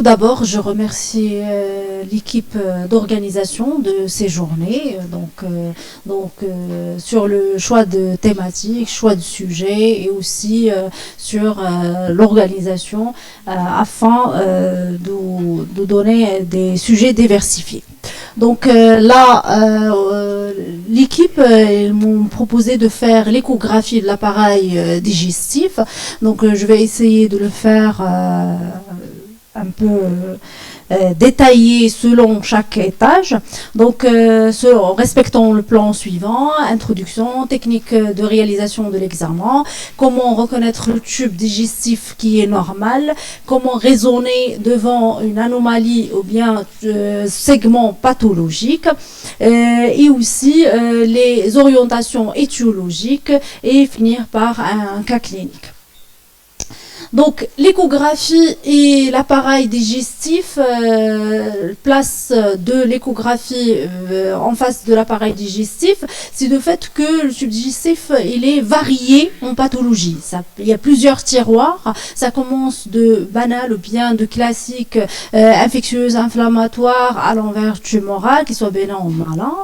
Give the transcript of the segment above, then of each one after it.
Tout d'abord, je remercie l'équipe d'organisation de ces journées, sur le choix de thématiques, choix de sujets et aussi sur l'organisation afin de donner des sujets diversifiés. Donc l'équipe m'ont proposé de faire l'échographie de l'appareil digestif. Donc je vais essayer de le faire un peu détaillé selon chaque étage. Donc en respectant le plan suivant: introduction, technique de réalisation de l'examen, comment reconnaître le tube digestif qui est normal, comment raisonner devant une anomalie ou bien segment pathologique, et aussi les orientations étiologiques, et finir par un cas clinique. Donc l'échographie et l'appareil digestif, place de l'échographie en face de l'appareil digestif, c'est le fait que le tube digestif il est varié en pathologie. Il y a plusieurs tiroirs, ça commence de banal ou bien de classique, infectieuse, inflammatoire, à l'envers tumoral, qu'il soit bénin ou malin.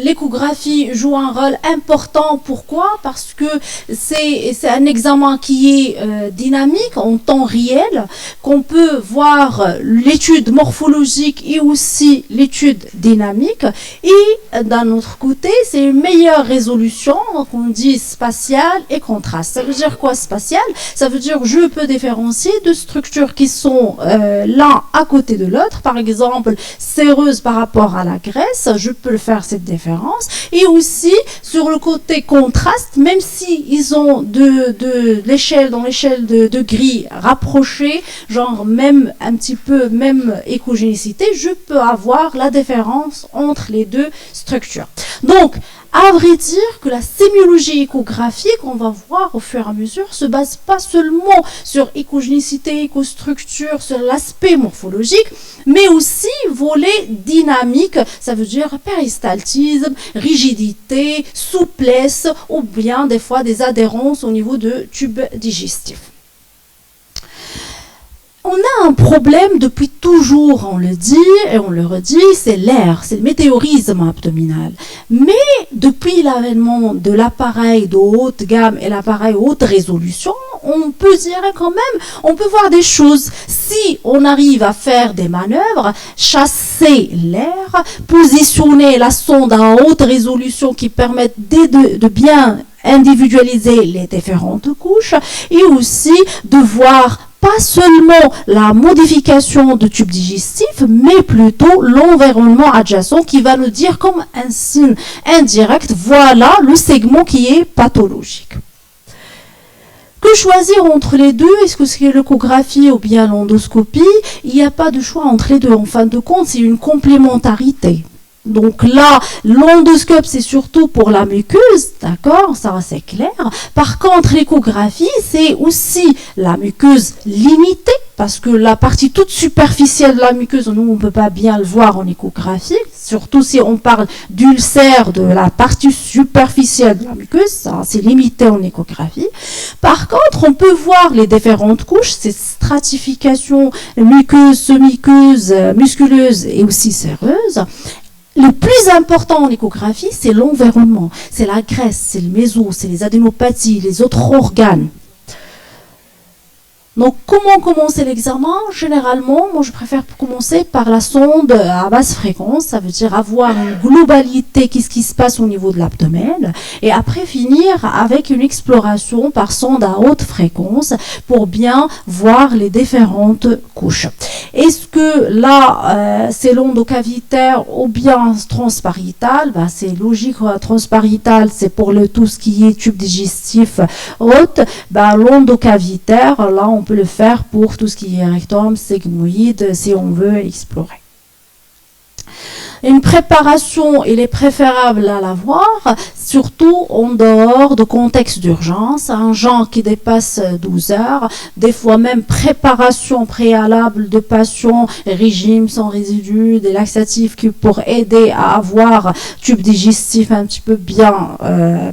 L'échographie joue un rôle important. Pourquoi? Parce que c'est un examen qui est dynamique en temps réel, qu'on peut voir l'étude morphologique et aussi l'étude dynamique. Et d'un autre côté, c'est une meilleure résolution, qu'on dit spatiale et contraste. Ça veut dire quoi spatial? Ça veut dire je peux différencier deux structures qui sont l'un à côté de l'autre, par exemple séreuse par rapport à la graisse, je peux le faire cette différence. Et aussi sur le côté contraste, même si ils ont dans l'échelle de gris rapprochée, genre même un petit peu même échogénicité, je peux avoir la différence entre les deux structures. Donc à vrai dire que la sémiologie échographique, on va voir au fur et à mesure, se base pas seulement sur échogénicité, écostructure, sur l'aspect morphologique, mais aussi volet dynamique, ça veut dire péristaltisme, rigidité, souplesse, ou bien des fois des adhérences au niveau de tube digestif. On a un problème depuis toujours, on le dit et on le redit, c'est l'air, c'est le météorisme abdominal. Mais depuis l'avènement de l'appareil de haute gamme et l'appareil haute résolution, on peut dire quand même, on peut voir des choses. Si on arrive à faire des manœuvres, chasser l'air, positionner la sonde à haute résolution qui permettent de bien individualiser les différentes couches, et aussi de voir pas seulement la modification de tube digestif, mais plutôt l'environnement adjacent qui va nous dire comme un signe indirect, voilà le segment qui est pathologique. Que choisir entre les deux? Est-ce que c'est l'échographie ou bien l'endoscopie? Il n'y a pas de choix entre les deux. En fin de compte, c'est une complémentarité. Donc là, l'endoscope, c'est surtout pour la muqueuse, d'accord, ça c'est clair. Par contre, l'échographie, c'est aussi la muqueuse limitée, parce que la partie toute superficielle de la muqueuse, nous, on ne peut pas bien le voir en échographie, surtout si on parle d'ulcère de la partie superficielle de la muqueuse, ça c'est limité en échographie. Par contre, on peut voir les différentes couches, ces stratifications muqueuse, semi-muqueuse, musculeuse et aussi séreuse. Le plus important en échographie, c'est l'environnement, c'est la graisse, c'est le méso, c'est les adénopathies, les autres organes. Donc, comment commencer l'examen? Généralement, moi, je préfère commencer par la sonde à basse fréquence. Ça veut dire avoir une globalité, qu'est-ce qui se passe au niveau de l'abdomen. Et après, finir avec une exploration par sonde à haute fréquence pour bien voir les différentes couches. Est-ce que là, c'est l'endocavitaire ou bien transparital? C'est logique, transparital, c'est pour tout ce qui est tube digestif haute. L'endocavitaire, là, on peut le faire pour tout ce qui est rectum, sigmoïde, si on veut explorer. Une préparation, il est préférable à l'avoir surtout en dehors de contexte d'urgence, un jeûne qui dépasse 12 heures, des fois même préparation préalable de patients, régime sans résidus, des laxatifs qui pour aider à avoir tube digestif un petit peu bien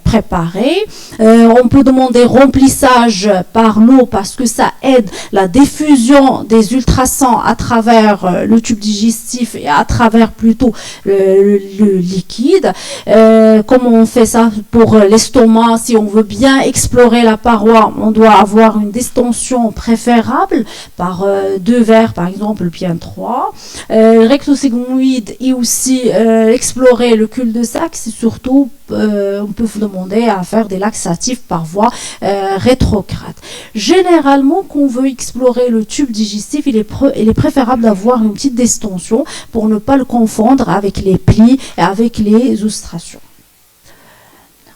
préparé. On peut demander remplissage par l'eau parce que ça aide la diffusion des ultrasons à travers le tube digestif et à travers plutôt le liquide. Comment on fait ça pour l'estomac? Si on veut bien explorer la paroi, on doit avoir une distension préférable par 2 verres par exemple, bien 3. Recto-sigmoïde et aussi explorer le cul-de-sac, c'est surtout on peut vous demander à faire des laxatifs par voie rétrograde. Généralement, quand on veut explorer le tube digestif, il est préférable d'avoir une petite distension pour ne pas le confondre avec les plis et avec les ostrations.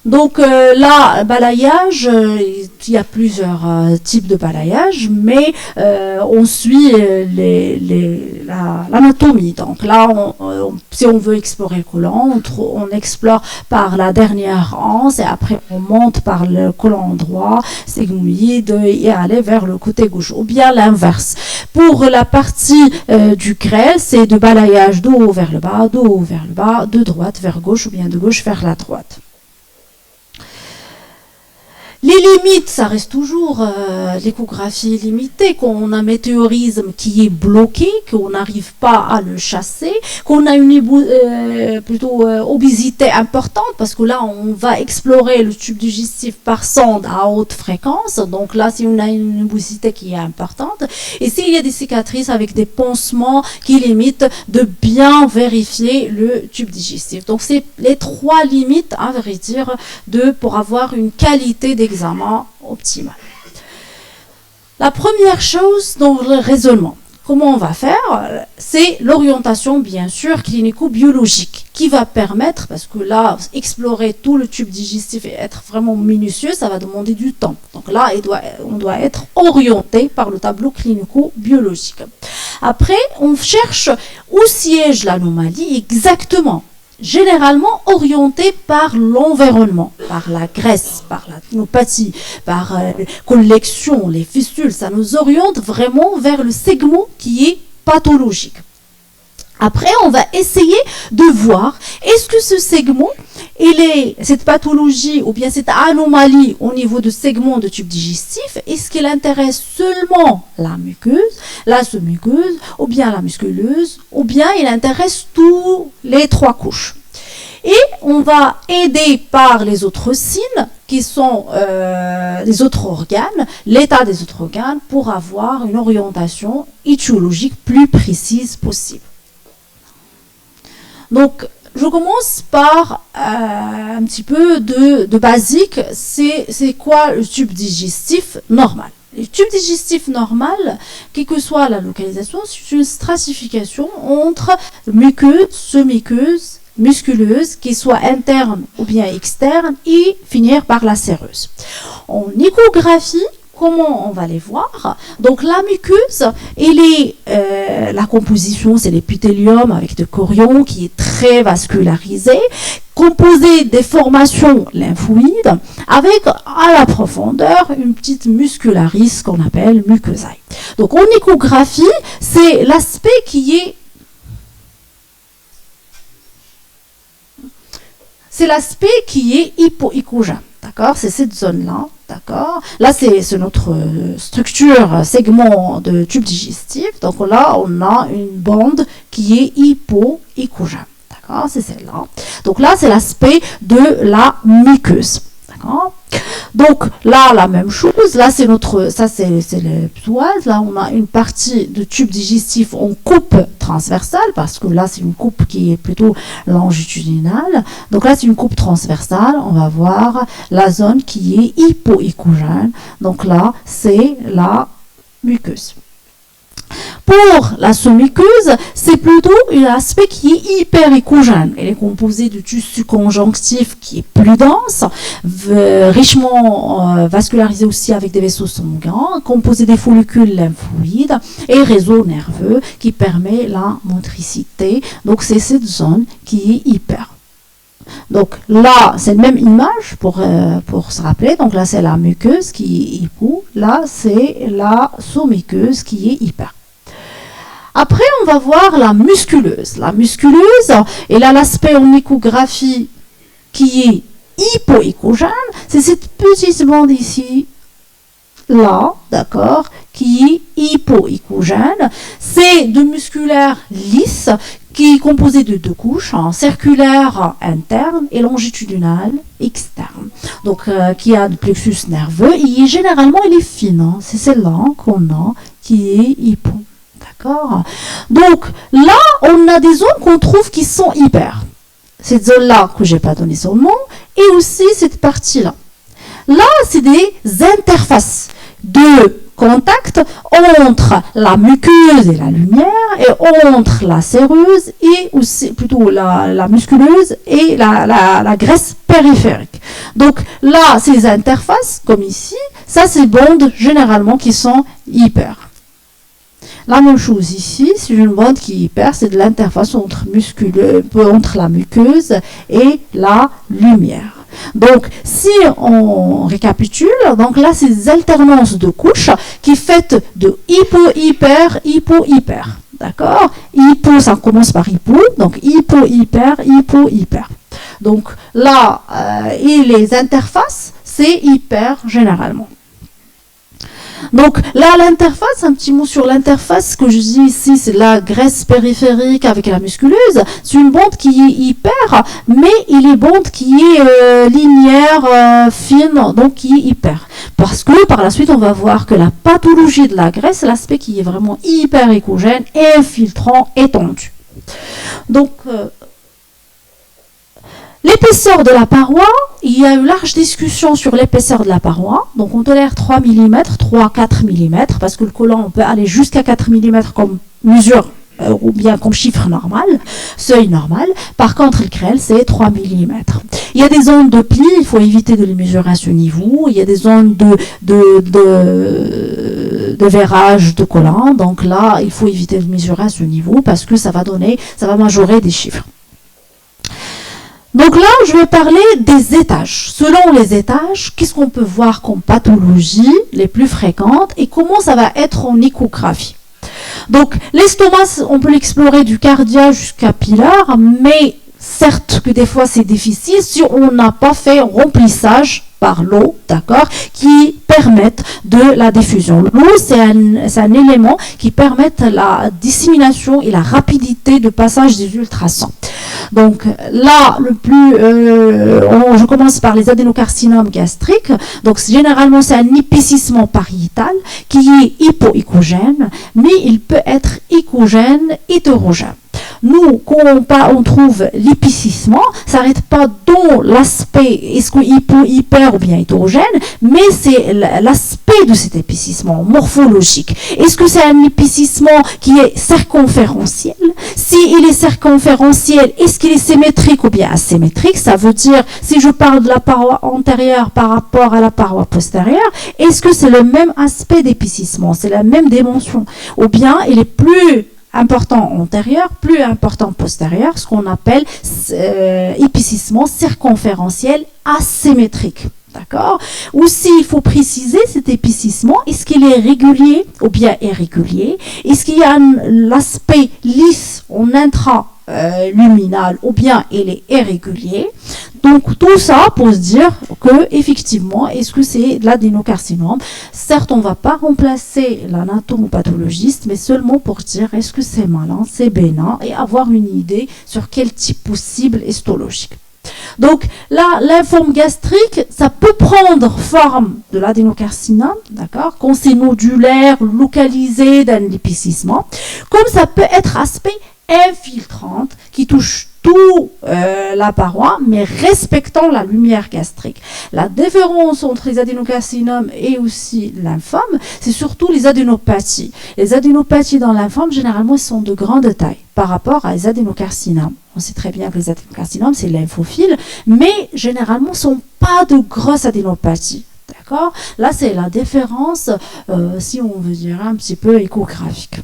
Donc là, balayage, il y a plusieurs types de balayage, mais on suit l'anatomie. Donc là, si on veut explorer le côlon, on explore par la dernière anse et après on monte par le côlon droit, sigmoïde et aller vers le côté gauche, ou bien l'inverse. Pour la partie du grêle, c'est de balayage de haut vers le bas, de haut vers le bas, de droite vers gauche ou bien de gauche vers la droite. Les limites, ça reste toujours l'échographie limitée, quand on a un météorisme qui est bloqué, qu'on n'arrive pas à le chasser, qu'on a une obésité importante, parce que là, on va explorer le tube digestif par sonde à haute fréquence. Donc là, si on a une obésité qui est importante, et s'il y a des cicatrices avec des pansements qui limitent de bien vérifier le tube digestif. Donc c'est les 3 limites, à vrai dire, pour avoir une qualité d'examen optimal. La première chose dans le raisonnement, comment on va faire, c'est l'orientation bien sûr clinico-biologique qui va permettre, parce que là, explorer tout le tube digestif et être vraiment minutieux, ça va demander du temps. Donc là, on doit être orienté par le tableau clinico-biologique. Après, on cherche où siège l'anomalie exactement. Généralement orienté par l'environnement, par la graisse, par la tenopathie, par collection, les fistules, ça nous oriente vraiment vers le segment qui est pathologique. Après, on va essayer de voir, est-ce que ce segment, cette pathologie ou bien cette anomalie au niveau de segment de tube digestif, est-ce qu'elle intéresse seulement la muqueuse, la sous-muqueuse, ou bien la musculeuse, ou bien il intéresse tous les 3 couches. Et on va aider par les autres signes qui sont les autres organes, l'état des autres organes, pour avoir une orientation étiologique plus précise possible. Donc, je commence par un petit peu de basique. C'est quoi le tube digestif normal? Le tube digestif normal, quelle que soit la localisation, c'est une stratification entre muqueuse, semi-muqueuse, musculeuse, qui soit interne ou bien externe, et finir par la séreuse. En échographie, comment on va les voir? Donc la muqueuse, la composition, c'est l'épithélium avec le chorion qui est très vascularisé, composé des formations lymphoïdes, avec à la profondeur une petite muscularis qu'on appelle muquesae. Donc en échographie, c'est l'aspect qui est hypoéchogène. D'accord, c'est cette zone-là, d'accord. Là, c'est notre structure, segment de tube digestif. Donc là, on a une bande qui est hypoéchogène. D'accord, c'est celle-là. Donc là, c'est l'aspect de la muqueuse. D'accord. Donc là, la même chose. Là, c'est le psoas. Là, on a une partie de tube digestif en coupe transversale, parce que là, c'est une coupe qui est plutôt longitudinale. Donc là, c'est une coupe transversale. On va voir la zone qui est hypoéchogène. Donc là, c'est la muqueuse. Pour la sous-muqueuse, c'est plutôt un aspect qui est hyperéchogène. Elle est composée de tissu conjonctif qui est plus dense, richement vascularisé aussi avec des vaisseaux sanguins, composé des follicules lymphoïdes et réseau nerveux qui permet la motricité. Donc c'est cette zone qui est hyper. Donc là, c'est la même image pour se rappeler. Donc là, c'est la muqueuse qui est hypo. Là, c'est la sous-muqueuse qui est hyper. Après, on va voir la musculeuse. La musculeuse, elle a l'aspect en échographie qui est hypoéchogène. C'est cette petite bande ici, là, d'accord, qui est hypoéchogène. C'est de musculaire lisse qui est composé de deux couches, circulaire interne et longitudinale externe. Donc, qui a le plexus nerveux. Et généralement, elle est fine. C'est celle-là qu'on a qui est hypo. D'accord. Donc, là, on a des zones qu'on trouve qui sont hyper. Cette zone-là, que je n'ai pas donné son nom, et aussi cette partie-là. Là, c'est des interfaces de contact entre la muqueuse et la lumière, et entre la séreuse, et aussi plutôt la musculeuse et la graisse périphérique. Donc là, ces interfaces, comme ici, ça, c'est bandes généralement qui sont hyper. La même chose ici, c'est une bande qui est hyper, c'est de l'interface entre la muqueuse et la lumière. Donc, si on récapitule, donc là, c'est des alternances de couches qui fait de hypo-hyper, hypo-hyper. D'accord? Hypo, ça commence par hypo, donc hypo-hyper, hypo-hyper. Donc là, et les interfaces, c'est hyper généralement. Donc là, l'interface, un petit mot sur l'interface, ce que je dis ici, c'est la graisse périphérique avec la musculeuse. C'est une bande qui est hyper, mais il est bande qui est linéaire, fine, donc qui est hyper. Parce que par la suite, on va voir que la pathologie de la graisse, c'est l'aspect qui est vraiment hyper échogène, infiltrant, étendu. Donc, l'épaisseur de la paroi, il y a une large discussion sur l'épaisseur de la paroi. Donc on tolère 3 mm, 3-4 mm, parce que le collant, on peut aller jusqu'à 4 mm comme mesure, ou bien comme chiffre normal, seuil normal. Par contre, le créel, c'est 3 mm. Il y a des zones de pli, il faut éviter de les mesurer à ce niveau. Il y a des zones de verrage de collant. Donc là, il faut éviter de mesurer à ce niveau parce que ça va majorer des chiffres. Donc là, je vais parler des étages. Selon les étages, qu'est-ce qu'on peut voir comme pathologies les plus fréquentes et comment ça va être en échographie. Donc, l'estomac, on peut l'explorer du cardia jusqu'à pilaire, mais certes que des fois c'est difficile si on n'a pas fait remplissage par l'eau, d'accord, qui permettent de la diffusion. L'eau, c'est un élément qui permet la dissémination et la rapidité de passage des ultrasons. Donc là, je commence par les adénocarcinomes gastriques. Donc généralement, c'est un épaississement pariétal qui est hypoéchogène, mais il peut être échogène hétérogène. Nous, quand on trouve l'épaississement, ça n'arrête pas dans l'aspect, est-ce que hyper ou bien hétérogène, mais c'est l'aspect de cet épaississement morphologique. Est-ce que c'est un épaississement qui est circonférentiel? Si il est circonférentiel, est-ce qu'il est symétrique ou bien asymétrique? Ça veut dire, si je parle de la paroi antérieure par rapport à la paroi postérieure, est-ce que c'est le même aspect d'épaississement? C'est la même dimension? Ou bien il est plus important antérieur, plus important postérieur, ce qu'on appelle épaississement circonférentiel asymétrique. D'accord? Aussi, il faut préciser cet épaississement. Est-ce qu'il est régulier ou bien irrégulier? Est-ce qu'il y a l'aspect lisse en intraluminal ou bien il est irrégulier? Donc tout ça pour se dire que effectivement, est-ce que c'est de l'adénocarcinome? Certes, on ne va pas remplacer l'anatomopathologiste, mais seulement pour dire est-ce que c'est malin, c'est bénin, et avoir une idée sur quel type possible histologique. Donc là, lymphome gastrique, ça peut prendre forme de l'adénocarcinome, d'accord, quand c'est nodulaire, localisé dans l'épaississement, comme ça peut être aspect infiltrante qui touche tout la paroi, mais respectant la lumière gastrique. La différence entre les adénocarcinomes et aussi lymphome, c'est surtout les adénopathies. Les adénopathies dans lymphome, généralement, sont de grande taille par rapport à les adénocarcinomes. On sait très bien que les adénocarcinomes, c'est lymphophile, mais généralement, ne sont pas de grosses adénopathies. D'accord? Là, c'est la différence, si on veut dire un petit peu échographique.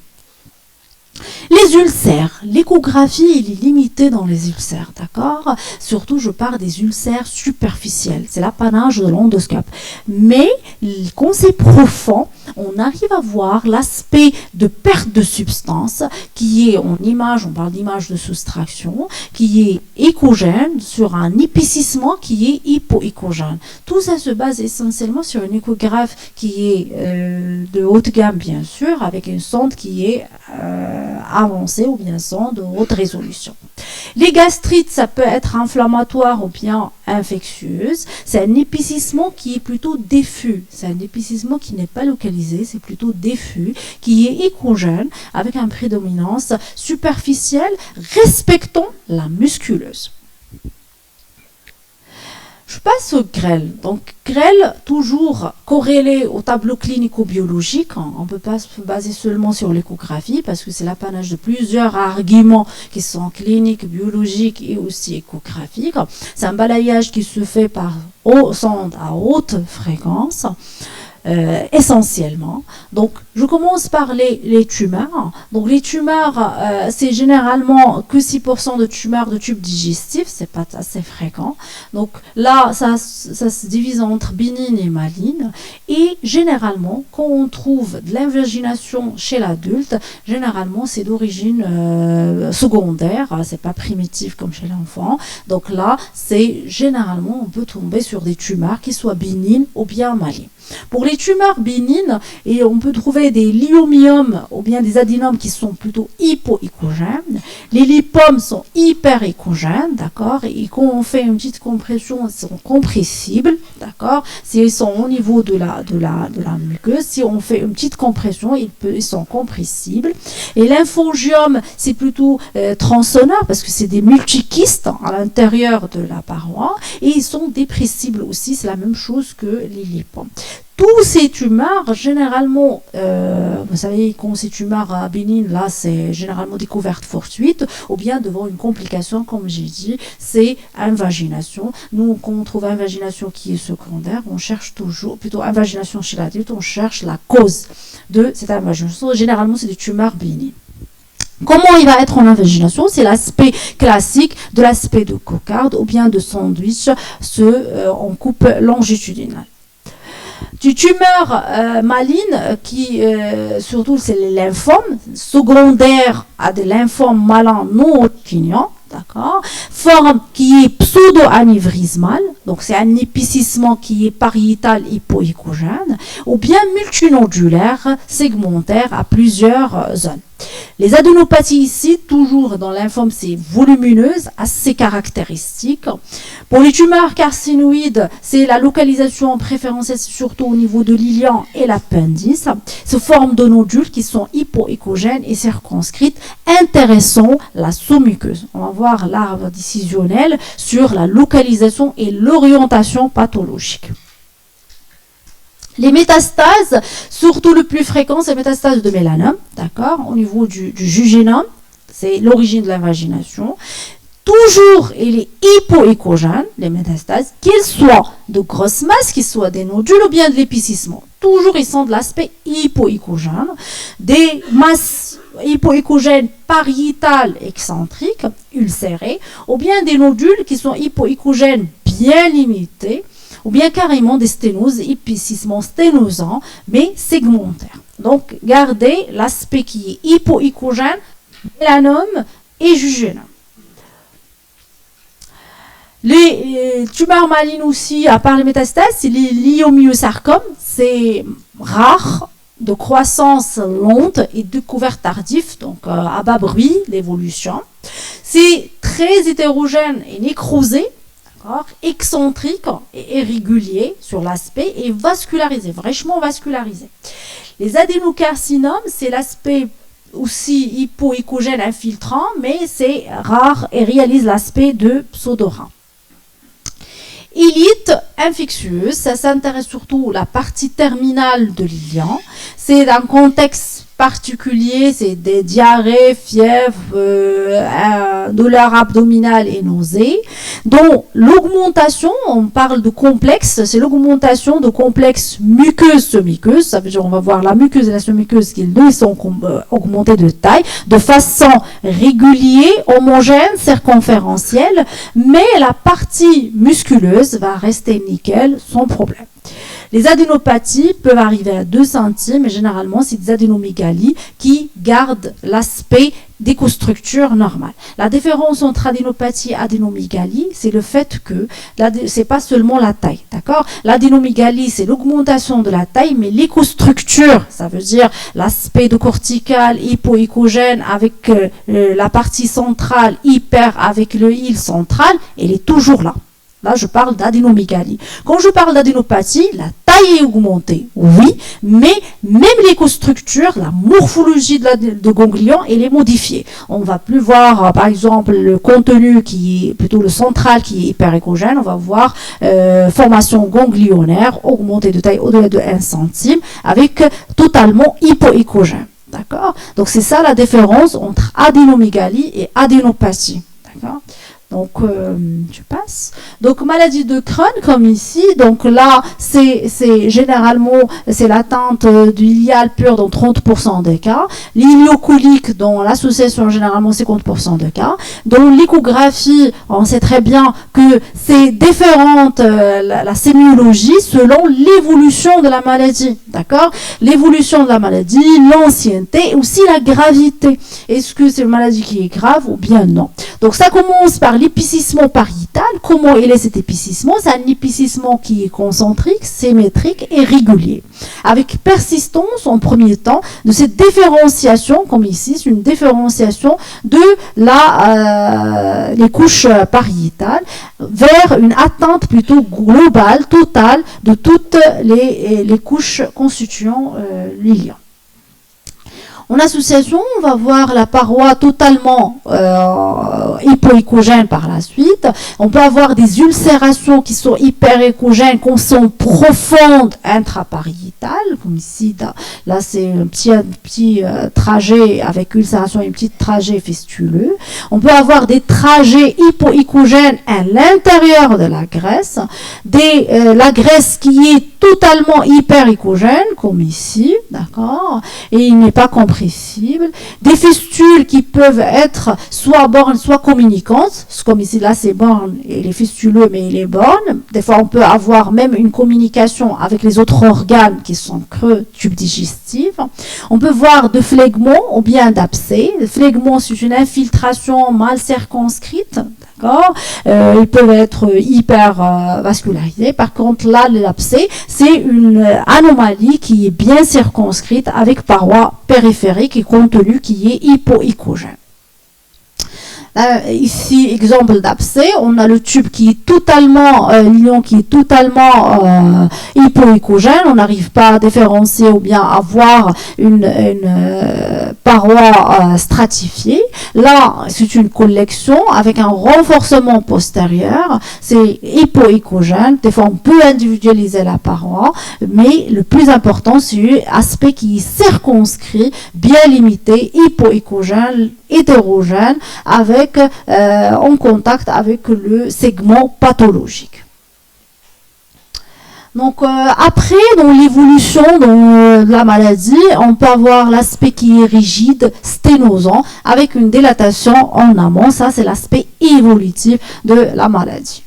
Les ulcères, l'échographie il est limitée dans les ulcères, d'accord? Surtout je parle des ulcères superficiels, c'est l'apanage de l'endoscope. Mais quand c'est profond, on arrive à voir l'aspect de perte de substance qui est en image, on parle d'image de soustraction, qui est échogène sur un épaississement qui est hypoéchogène. Tout ça se base essentiellement sur une échographe qui est de haute gamme bien sûr, avec une sonde qui est avancée ou bien sonde de haute résolution. Les gastrites, ça peut être inflammatoire ou bien infectieuse. C'est un épaississement qui est plutôt diffus. C'est un épaississement qui n'est pas localisé, c'est plutôt diffus, qui est échogène avec une prédominance superficielle respectant la musculeuse. Je passe au grêle. Donc, grêle, toujours corrélé au tableau clinico-biologique. On ne peut pas se baser seulement sur l'échographie parce que c'est l'apanage de plusieurs arguments qui sont cliniques, biologiques et aussi échographiques. C'est un balayage qui se fait par sonde à haute fréquence. Essentiellement. Donc, je commence par les tumeurs. Donc, les tumeurs, c'est généralement que 6% de tumeurs de tube digestif, c'est pas assez fréquent. Donc, là, ça se divise entre bénigne et maligne. Et généralement, quand on trouve de l'invagination chez l'adulte, généralement, c'est d'origine secondaire, c'est pas primitif comme chez l'enfant. Donc là, c'est généralement, on peut tomber sur des tumeurs qui soient bénignes ou bien malignes. Pour les tumeurs bénignes, et on peut trouver des lyomyomes ou bien des adénomes qui sont plutôt hypoéchogènes. Les lipomes sont hyperéchogènes, d'accord? Et quand on fait une petite compression, ils sont compressibles, d'accord? S'ils sont au niveau de la muqueuse, si on fait une petite compression, ils sont compressibles. Et l'infangiomes, c'est plutôt tronçonneur parce que c'est des multikystes à l'intérieur de la paroi et ils sont dépressibles aussi, c'est la même chose que les lipomes. Tous ces tumeurs, généralement, vous savez, quand ces tumeurs bénignes, là, c'est généralement découverte fortuite, ou bien devant une complication, comme j'ai dit, c'est invagination. Nous, quand on trouve invagination qui est secondaire, on cherche toujours, plutôt invagination chez l'adulte, on cherche la cause de cette invagination. Généralement, c'est des tumeurs bénignes. Comment il va être en invagination? C'est l'aspect classique de l'aspect de cocarde ou bien de sandwich, en coupe longitudinale. Du tumeur maligne, qui surtout c'est les lymphomes, secondaires à des lymphomes malins non Hodgkiniens, d'accord, forme qui est pseudo-anévrismale, donc c'est un épaississement qui est pariétal hypoéchogène, ou bien multinodulaire, segmentaire à plusieurs zones. Les adénopathies ici, toujours dans lymphome, c'est volumineuse, assez caractéristique. Pour les tumeurs carcinoïdes, c'est la localisation préférentielle surtout au niveau de l'ilion et l'appendice, sous forme de nodules qui sont hypoéchogènes et circonscrites, intéressant la sous-muqueuse. On va voir l'arbre décisionnel sur la localisation et l'orientation pathologique. Les métastases, surtout le plus fréquent, c'est les métastases de mélanome, d'accord, au niveau du jugénome, c'est l'origine de l'invagination. Toujours, il est hypoéchogène, les métastases, qu'ils soient de grosses masses, qu'ils soient des nodules ou bien de l'épaississement. Toujours, ils sont de l'aspect hypoéchogène, des masses hypoéchogènes pariétales excentriques, ulcérées, ou bien des nodules qui sont hypoéchogènes bien limités, ou bien carrément des sténoses, épaississements sténosants, mais segmentaires. Donc, gardez l'aspect qui est hypoéchogène, mélanome et jugénome. Les tumeurs malignes aussi, à part les métastases, c'est les leiomyosarcomes, c'est rare, de croissance lente et découverte tardive, donc à bas bruit, l'évolution. C'est très hétérogène et nécrosé, excentrique et irrégulier sur l'aspect et vascularisé, fraîchement vascularisé. Les adénocarcinomes, c'est l'aspect aussi hypoéchogène infiltrant, mais c'est rare et réalise l'aspect de pseudorin. Élite infectieuse, ça s'intéresse surtout à la partie terminale de l'ilion. C'est un contexte particuliers, c'est des diarrhées, fièvre, douleurs abdominales et nausées. Donc l'augmentation, on parle de complexe, c'est l'augmentation de complexes muqueuses-semi-muqueuses. Ça veut dire on va voir la muqueuse et la semi-muqueuse qui deux sont augmentées de taille de façon régulière, homogène, circonférentielle, mais la partie musculeuse va rester nickel sans problème. Les adénopathies peuvent arriver à 2 centimes, mais généralement, c'est des adénomégalies qui gardent l'aspect d'écostructure normale. La différence entre adénopathie et adénomégalie, c'est le fait que c'est pas seulement la taille, d'accord? L'adénomégalie, c'est l'augmentation de la taille, mais l'écostructure, ça veut dire l'aspect de cortical hypoécogène avec la partie centrale hyper avec le île central, elle est toujours là. Là, je parle d'adénomégalie. Quand je parle d'adénopathie, la taille est augmentée, oui, mais même l'écostructure, la morphologie de ganglion, elle est modifiée. On ne va plus voir, par exemple, le contenu qui est plutôt le central, qui est hyperécogène. On va voir formation ganglionnaire augmentée de taille au-delà de 1 centime, avec totalement hypoécogène. D'accord? Donc, c'est ça la différence entre adénomégalie et adénopathie. D'accord? Donc, je passe. Donc, maladie de Crohn, comme ici. Donc là, c'est généralement, c'est l'atteinte du iléal pur dans 30% des cas. L'iléocolique, dans l'association, généralement 50% des cas. Dans l'échographie, on sait très bien que c'est différente, la sémiologie, selon l'évolution de la maladie. D'accord? L'évolution de la maladie, l'ancienneté et aussi la gravité. Est-ce que c'est une maladie qui est grave ou bien non? Donc, ça commence par l'épicissement pariétal. Comment il est cet épicissement? C'est un épicissement qui est concentrique, symétrique et régulier. Avec persistance, en premier temps, de cette différenciation, comme ici, c'est une différenciation de les couches pariétales vers une atteinte plutôt globale, totale, de toutes les couches constituant l'ilium. En association, on va voir la paroi totalement hypoécogène par la suite. On peut avoir des ulcérations qui sont hyperécogènes, qui sont profondes intrapariétales, comme ici. Là, c'est un petit trajet avec ulcération et un petit trajet fistuleux. On peut avoir des trajets hypoécogènes à l'intérieur de la graisse, la graisse qui est totalement hyperécogène, comme ici, d'accord, et il n'est pas compressible. Des fistules qui peuvent être soit bornes, soit communicantes, comme ici, là, c'est borne, et il est fistuleux, mais il est borne. Des fois, on peut avoir même une communication avec les autres organes qui sont creux, tubes digestifs. On peut voir de phlegmon ou bien d'abcès. Le phlegmon, c'est une infiltration mal circonscrite, d'accord. Ils peuvent être hyper vascularisés. Par contre, là, l'abcès, c'est une anomalie qui est bien circonscrite avec paroi périphérique et contenu qui est hypoécogène. Ici, exemple d'abcès, on a le tube qui est totalement, l'ion qui est totalement hypoécogène, on n'arrive pas à différencier ou bien à voir une paroi stratifiée. Là, c'est une collection avec un renforcement postérieur, c'est hypoécogène. Des fois, on peut individualiser la paroi, mais le plus important, c'est l'aspect qui est circonscrit, bien limité, hypoécogène, hétérogène, avec en contact avec le segment pathologique. Donc après, dans l'évolution de la maladie, on peut avoir l'aspect qui est rigide, sténosant, avec une dilatation en amont. Ça, c'est l'aspect évolutif de la maladie.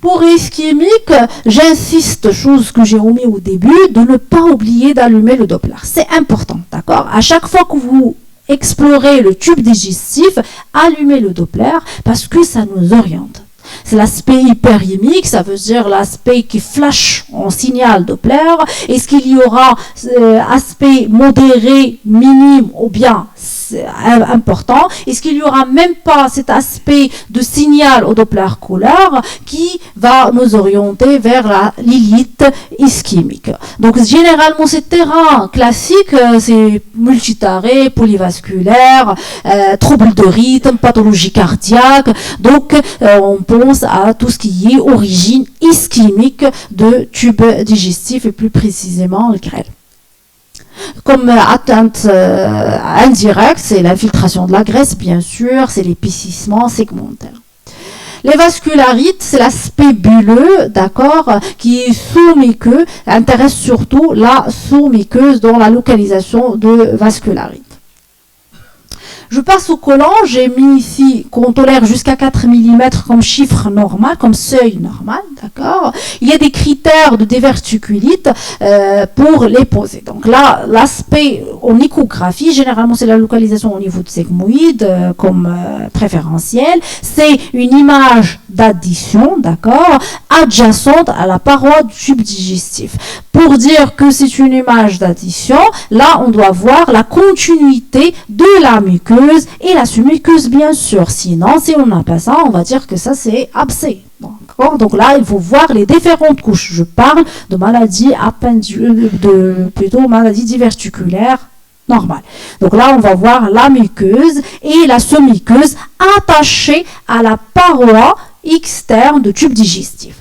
Pour ischémique, j'insiste, chose que j'ai omis au début, de ne pas oublier d'allumer le Doppler. C'est important, d'accord? À chaque fois que vous explorez le tube digestif, allumez le Doppler parce que ça nous oriente. C'est l'aspect hyperémique, ça veut dire l'aspect qui flash en signal Doppler. Est-ce qu'il y aura aspect modéré, minime ou bien important? Est-ce qu'il n'y aura même pas cet aspect de signal au Doppler couleur qui va nous orienter vers la lilite ischémique? Donc généralement ces terrains classiques, c'est multitaré, polyvasculaire, troubles de rythme, pathologie cardiaque. Donc on pense à tout ce qui est origine ischémique de tube digestif et plus précisément le grêle. Comme atteinte indirecte, c'est l'infiltration de la graisse, bien sûr, c'est l'épaississement segmentaire. Les vascularites, c'est l'aspect bulleux, d'accord, qui est sous-muqueux, intéresse surtout la sous-muqueuse dans la localisation de vascularite. Je passe au collant, j'ai mis ici qu'on tolère jusqu'à 4 mm comme chiffre normal, comme seuil normal, d'accord. Il y a des critères de diverticulite pour les poser. Donc là, l'aspect en échographie, généralement c'est la localisation au niveau de sigmoïde comme préférentiel. C'est une image d'addition, d'accord, adjacente à la paroi du tube digestif. Pour dire que c'est une image d'addition, là on doit voir la continuité de la muqueuse et la sous-muqueuse, bien sûr. Sinon, si on n'a pas ça, on va dire que ça c'est abcès. Donc là, il faut voir les différentes couches. Je parle de maladies plutôt maladies diverticulaires normales. Donc là, on va voir la muqueuse et la sous-muqueuse attachées à la paroi externe du tube digestif.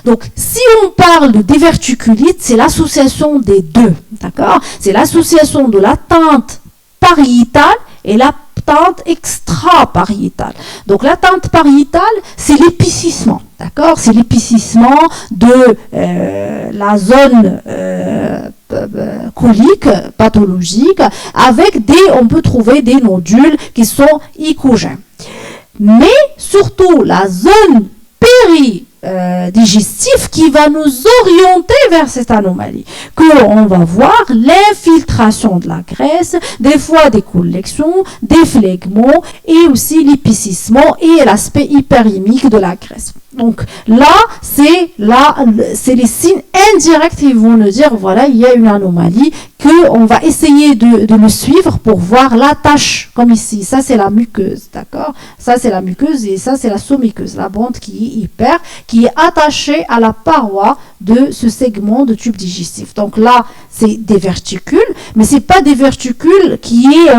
Donc, si on parle de diverticulite, c'est l'association des deux, d'accord? C'est l'association de l'atteinte pariétale et l'atteinte extra-pariétale. Donc, l'atteinte pariétale, c'est l'épaississement, d'accord? C'est l'épaississement de la zone colique, pathologique, avec on peut trouver des nodules qui sont icogènes. Mais, surtout, la zone digestif qui va nous orienter vers cette anomalie, qu'on va voir l'infiltration de la graisse, des fois des collections, des phlegmons et aussi l'épaississement et l'aspect hyperémique de la graisse. Donc là, c'est les signes indirects qui vont nous dire, voilà, il y a une anomalie, qu'on va essayer de le suivre pour voir la tâche, comme ici. Ça, c'est la muqueuse, d'accord? Ça, c'est la muqueuse et ça, c'est la sous-muqueuse, la bande qui est attachée à la paroi de ce segment de tube digestif. Donc là, c'est des verticules, mais c'est pas des verticules qui est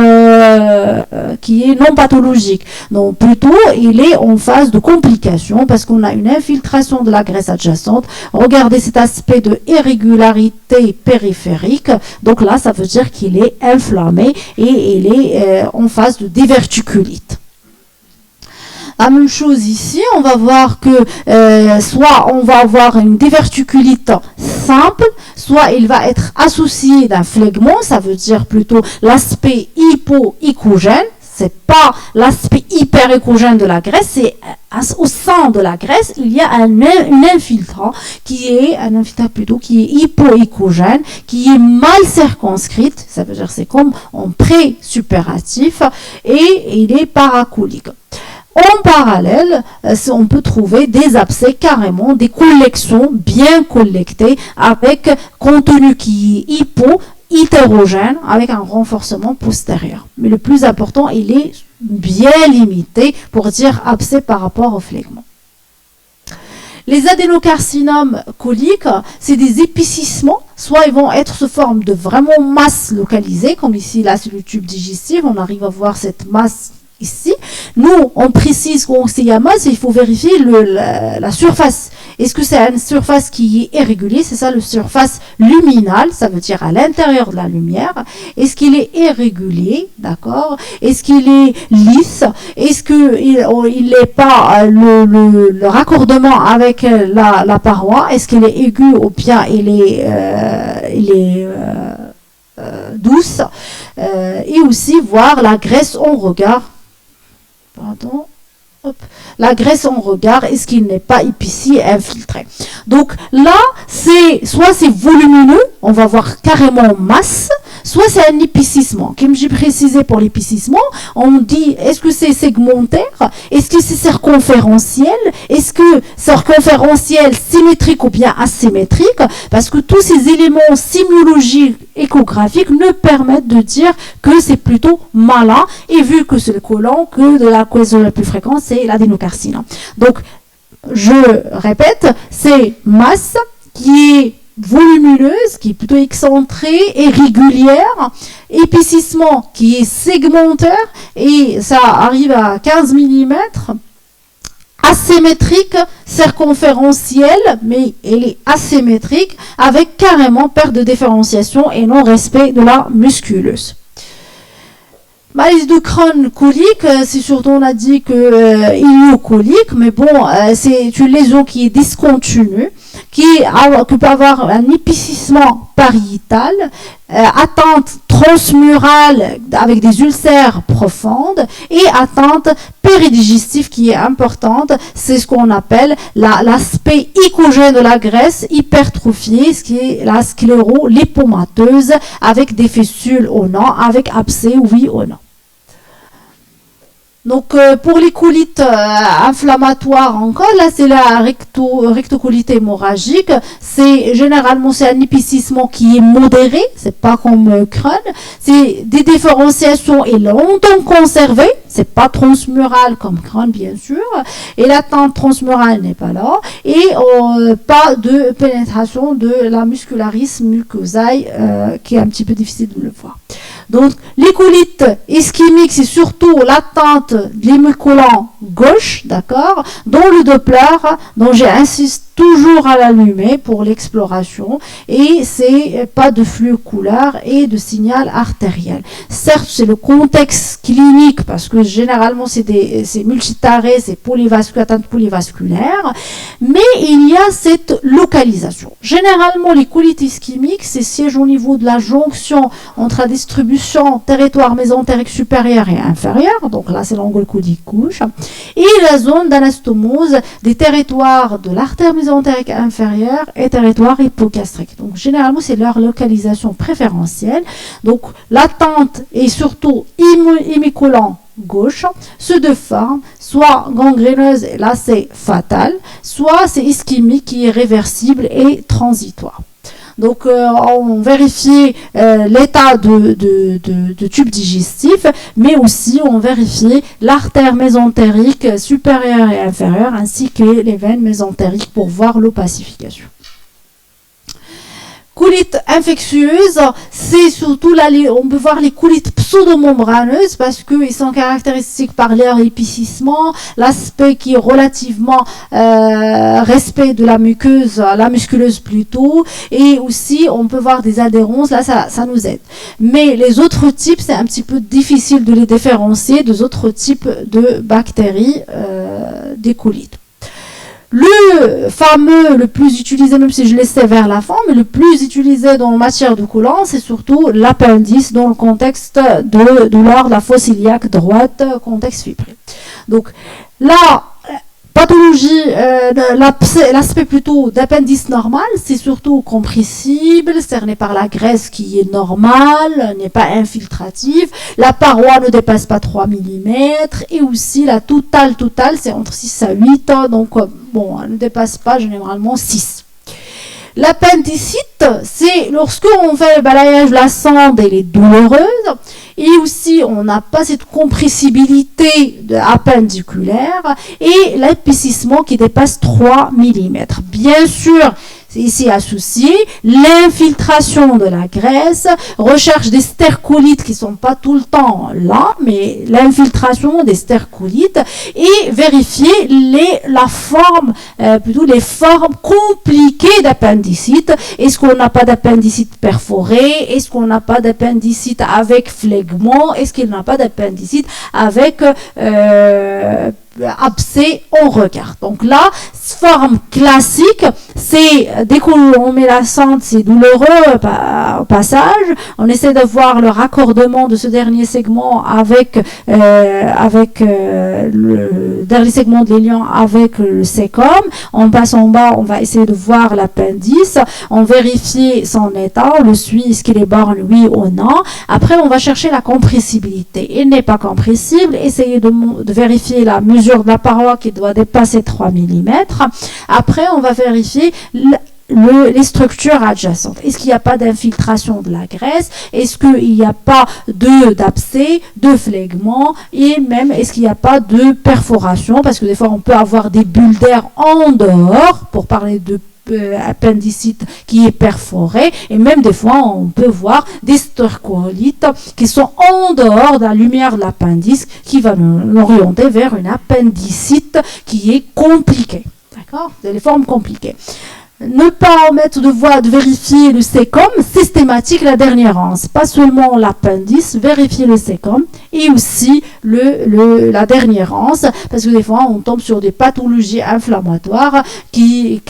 non pathologique. Non, plutôt, il est en phase de complication parce qu'on a une infiltration de la graisse adjacente. Regardez cet aspect de irrégularité périphérique. Donc là, ça veut dire qu'il est inflammé et il est en phase de diverticulite. La même chose ici, on va voir que soit on va avoir une diverticulite simple, soit il va être associé d'un phlegmon, ça veut dire plutôt l'aspect hypoéchogène. C'est pas l'aspect hyperéchogène de la graisse, c'est au sein de la graisse, il y a un infiltrant qui est hypoéchogène, qui est mal circonscrite, ça veut dire c'est comme en pré-suppuratif, et il est paracolique. En parallèle, on peut trouver des abcès carrément, des collections bien collectées avec contenu qui est hétérogène avec un renforcement postérieur. Mais le plus important, il est bien limité pour dire abcès par rapport au phlegmon. Les adénocarcinomes coliques, c'est des épaississements, soit ils vont être sous forme de vraiment masse localisée, comme ici, là, c'est le tube digestif, on arrive à voir cette masse ici. Nous, on précise qu'on sait à masse, il faut vérifier la surface. Est-ce que c'est une surface qui est irrégulière? C'est ça, la surface luminale, ça veut dire à l'intérieur de la lumière. Est-ce qu'il est irrégulier, d'accord? Est-ce qu'il est lisse? Est-ce qu'il n'est pas le raccordement avec la paroi? Est-ce qu'il est aigu ou bien il est douce? Et aussi voir la graisse en regard. Pardon. Hop. La graisse en regard, est-ce qu'il n'est pas épicé, infiltré? Donc là, soit c'est volumineux, on va voir carrément masse, soit c'est un épaississement. Comme j'ai précisé pour l'épaississement, on dit est-ce que c'est segmentaire? Est-ce que c'est circonférentiel? Est-ce que circonférentiel, symétrique ou bien asymétrique? Parce que tous ces éléments sémiologiques échographiques nous permettent de dire que c'est plutôt malin, et vu que c'est le côlon, que de la cause la plus fréquente, c'est l'adénocarcinome. Donc, je répète, c'est masse qui est volumineuse, qui est plutôt excentrée et régulière, épaississement qui est segmentaire, et ça arrive à 15 mm, asymétrique, circonférentielle, mais elle est asymétrique, avec carrément perte de différenciation et non-respect de la musculeuse. Maladie de Crohn colique, c'est surtout, on a dit que iliocolique, mais bon, c'est une lésion qui est discontinue, qui peut avoir un épicissement pariétal, atteinte transmurale avec des ulcères profondes et atteinte péridigestive qui est importante, c'est ce qu'on appelle l'aspect icogène de la graisse hypertrophiée, ce qui est la scléro-lipomateuse avec des fistules ou non, avec abcès oui ou non. Donc, pour les colites inflammatoires encore, là, c'est la rectocolite hémorragique. Généralement, c'est un épicissement qui est modéré. C'est pas comme Crohn. C'est des différenciations et longtemps conservées. C'est pas transmural comme Crohn, bien sûr. Et l'atteinte transmurale n'est pas là. Et pas de pénétration de la muscularis mucosae, qui est un petit peu difficile de le voir. Donc, les colites ischémiques, c'est surtout l'atteinte de l'hémicolon gauche, d'accord, dont le Doppler, dont j'insiste toujours à l'allumer pour l'exploration, et c'est pas de flux couleur et de signal artériel. Certes, c'est le contexte clinique, parce que généralement c'est multitaré, c'est atteinte polyvasculaire, mais il y a cette localisation. Généralement, les colites ischémiques, c'est siège au niveau de la jonction entre la distribution territoire mésentérique supérieur et inférieur, donc là c'est l'angle colique gauche, et la zone d'anastomose des territoires de l'artère mésentérique inférieure et territoire hypogastrique. Donc généralement c'est leur localisation préférentielle. Donc l'atteinte est surtout hémicolon gauche, ceux de forme, soit gangréneuse, et là c'est fatal, soit c'est ischémique qui est réversible et transitoire. Donc, on vérifie l'état de tube digestif, mais aussi on vérifie l'artère mésentérique supérieure et inférieure, ainsi que les veines mésentériques pour voir l'opacification. Colite infectieuse, c'est surtout là, on peut voir les colites pseudomembraneuses parce qu'ils sont caractéristiques par leur épicissement, l'aspect qui est relativement respect de la muqueuse, la musculeuse plutôt, et aussi on peut voir des adhérences, là ça nous aide. Mais les autres types, c'est un petit peu difficile de les différencier des autres types de bactéries des colites. Le fameux, le plus utilisé, même si je laissais vers la fin, mais le plus utilisé dans matière de collant, c'est surtout l'appendice dans le contexte de douleur de la fosse iliaque droite, contexte fibré. Donc là, pathologie, l'aspect plutôt d'appendice normal, c'est surtout compressible, cerné par la graisse qui est normale, n'est pas infiltrative, la paroi ne dépasse pas 3 mm, et aussi la totale, c'est entre 6 à 8, donc bon, elle ne dépasse pas généralement 6. L'appendicite, c'est lorsque on fait le balayage de la sonde, elle est douloureuse, et aussi on n'a pas cette compressibilité appendiculaire et l'épaississement qui dépasse 3 mm. Bien sûr, c'est ici associé l'infiltration de la graisse, recherche des stercolites qui ne sont pas tout le temps là, mais l'infiltration des stercolites et vérifier la forme, plutôt les formes compliquées d'appendicite. Est-ce qu'on n'a pas d'appendicite perforé? Est-ce qu'on n'a pas d'appendicite avec phlegmon? Est-ce qu'il n'a pas d'appendicite avec abcès en regard? Donc là, forme classique, c'est dès qu'on met la sonde, c'est douloureux au passage. On essaie de voir le raccordement de ce dernier segment avec le dernier segment de l'élion avec le sécom. On passe en bas, on va essayer de voir l'appendice. On vérifie son état, on le suit, est-ce qu'il est borne, oui ou non. Après, on va chercher la compressibilité. Il n'est pas compressible. Essayez de vérifier la mesure de la paroi qui doit dépasser 3 mm. Après, on va vérifier les structures adjacentes. Est-ce qu'il n'y a pas d'infiltration de la graisse? Est-ce qu'il n'y a pas d'abcès, de phlegmon? Et même, est-ce qu'il n'y a pas de perforation? Parce que des fois, on peut avoir des bulles d'air en dehors, pour parler de appendicite qui est perforé, et même des fois on peut voir des stercolites qui sont en dehors de la lumière de l'appendice, qui va nous orienter vers une appendicite qui est compliquée. D'accord? C'est les formes compliquées. Ne pas omettre de vérifier le sécom systématique, la dernière anse. Pas seulement l'appendice, vérifier le sécom et aussi la dernière anse, parce que des fois on tombe sur des pathologies inflammatoires qui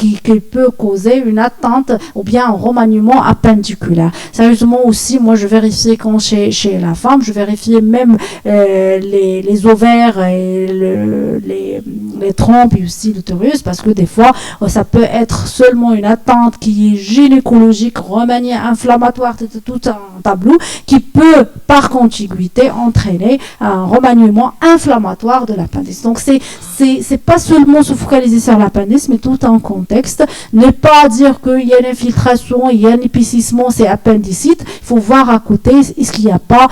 peut causer une atteinte ou bien un remaniement appendiculaire. Sérieusement aussi, moi je vérifiais quand chez la femme, je vérifiais même les ovaires et les trompes et aussi l'utérus, parce que des fois ça peut être seulement une atteinte qui est gynécologique, remaniement inflammatoire, tout un tableau qui peut par contiguïté entraîner un remaniement inflammatoire de l'appendice. Donc c'est pas seulement se focaliser sur l'appendice, mais tout un contexte. Ne pas dire qu'il y a une infiltration, il y a un épicissement, c'est appendicite. Il faut voir à côté, est-ce qu'il n'y a pas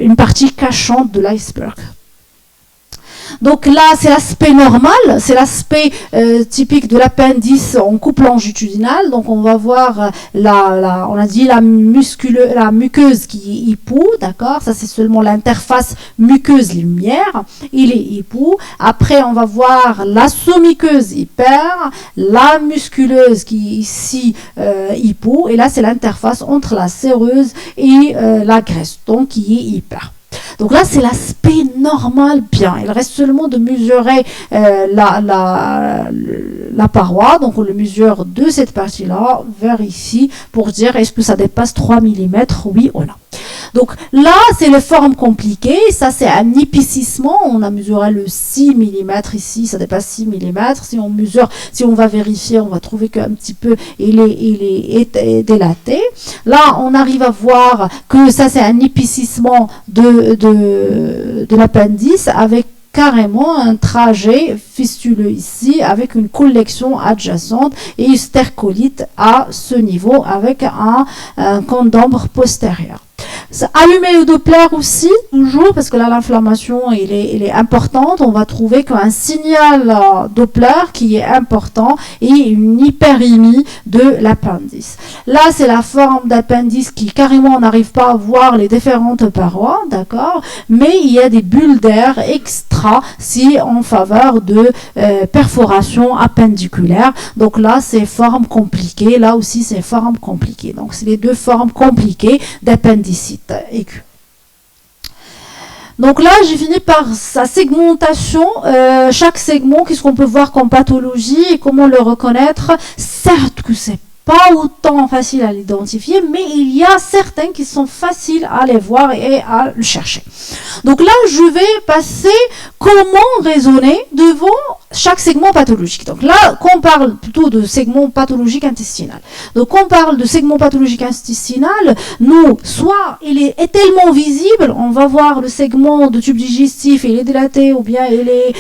une partie cachante de l'iceberg. Donc là, c'est l'aspect normal, c'est l'aspect typique de l'appendice en coupe longitudinale. Donc on va voir on a dit la muqueuse qui est hypo, d'accord. Ça c'est seulement l'interface muqueuse-lumière. Il est hypo. Après on va voir la sous-muqueuse hyper, la musculeuse qui est ici hypo. Et là c'est l'interface entre la séreuse et la graisse, donc qui est hyper. Donc là, c'est l'aspect normal bien. Il reste seulement de mesurer la paroi. Donc on le mesure de cette partie-là vers ici pour dire est-ce que ça dépasse 3 mm, oui ou non. Donc là, c'est les formes compliquées. Ça, c'est un épicissement. On a mesuré le 6 mm ici, ça dépasse 6 mm. Si on va vérifier, on va trouver qu'un petit peu, il est dilaté. Là, on arrive à voir que ça, c'est un épicissement de l'appendice avec carrément un trajet fistuleux ici avec une collection adjacente et une stercolite à ce niveau avec un cône d'ombre postérieur. Allumer le Doppler aussi, toujours, parce que là l'inflammation elle est importante. On va trouver qu'un signal Doppler qui est important et une hyperémie de l'appendice. Là c'est la forme d'appendice qui carrément on n'arrive pas à voir les différentes parois, d'accord, mais il y a des bulles d'air extra si en faveur de perforation appendiculaire. Donc là c'est forme compliquée, là aussi c'est forme compliquée. Donc c'est les deux formes compliquées d'appendicite aiguë. Donc là, j'ai fini par sa segmentation. Chaque segment, qu'est-ce qu'on peut voir comme pathologie et comment le reconnaître. Certes que c'est pas autant facile à l'identifier, mais il y a certains qui sont faciles à les voir et à le chercher. Donc là, je vais passer comment raisonner devant chaque segment pathologique. Donc là, qu'on parle plutôt de segment pathologique intestinal. Donc on parle de segment pathologique intestinal, nous, soit il est tellement visible, on va voir le segment de tube digestif, il est dilaté, ou bien il est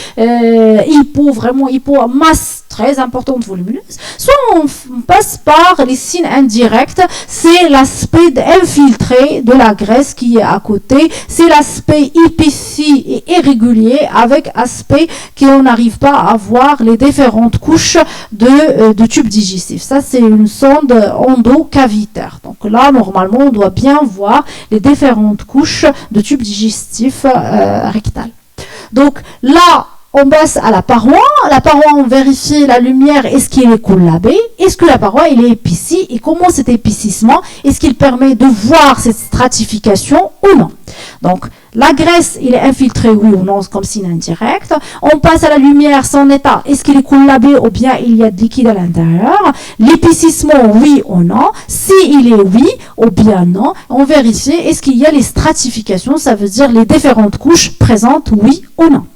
vraiment hypo, masse très importante volumineuse, soit on passe par les signes indirects, c'est l'aspect infiltré de la graisse qui est à côté, c'est l'aspect épicé et irrégulier avec aspect qu'on n'arrive pas à voir les différentes couches de tube digestif. Ça, c'est une sonde endocavitaire. Donc là, normalement, on doit bien voir les différentes couches de tube digestif rectal. Donc là, on passe à la paroi. La paroi, on vérifie la lumière, est-ce qu'il est collabé, est-ce que la paroi, il est épicé, et comment cet épicissement, est-ce qu'il permet de voir cette stratification ou non. Donc, la graisse, il est infiltré, oui ou non, comme signe indirect. On passe à la lumière, son état, est-ce qu'il est collabé ou bien il y a de liquide à l'intérieur. L'épicissement, oui ou non. Si il est oui ou bien non, on vérifie, est-ce qu'il y a les stratifications, ça veut dire les différentes couches présentes, oui ou non.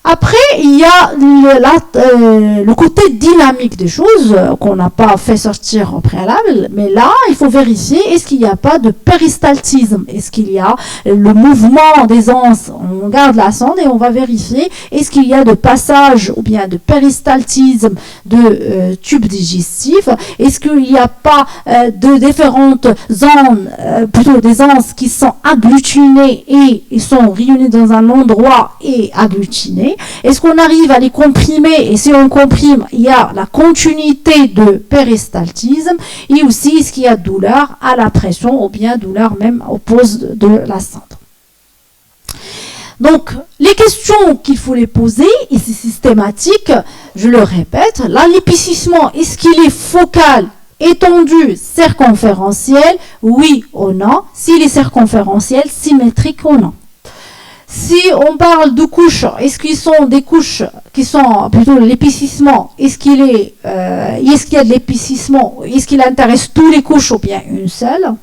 Après, il y a le côté dynamique des choses qu'on n'a pas fait sortir en préalable, mais là, il faut vérifier, est-ce qu'il n'y a pas de péristaltisme? Est-ce qu'il y a le mouvement des anses? On garde la sonde et on va vérifier, est-ce qu'il y a de passage ou bien de péristaltisme de tube digestif? Est-ce qu'il n'y a pas de différentes zones, plutôt des anses qui sont agglutinées et ils sont réunis dans un endroit et agglutinés? comprimer. Est-ce qu'on arrive à les comprimer? Et si on comprime, il y a la continuité de péristaltisme. Et aussi, est-ce qu'il y a douleur à la pression ou bien douleur même au pose de la cendre? Donc, les questions qu'il faut les poser, et c'est systématique, je le répète, l'épicissement, est-ce qu'il est focal, étendu, circonférentiel, oui ou non? S'il est circonférentiel, symétrique ou non? Si on parle de couches, est-ce qu'ils sont des couches qui sont plutôt l'épicissement? Est-ce qu'il y a de l'épicissement? Est-ce qu'il intéresse tous les couches ou bien une seule?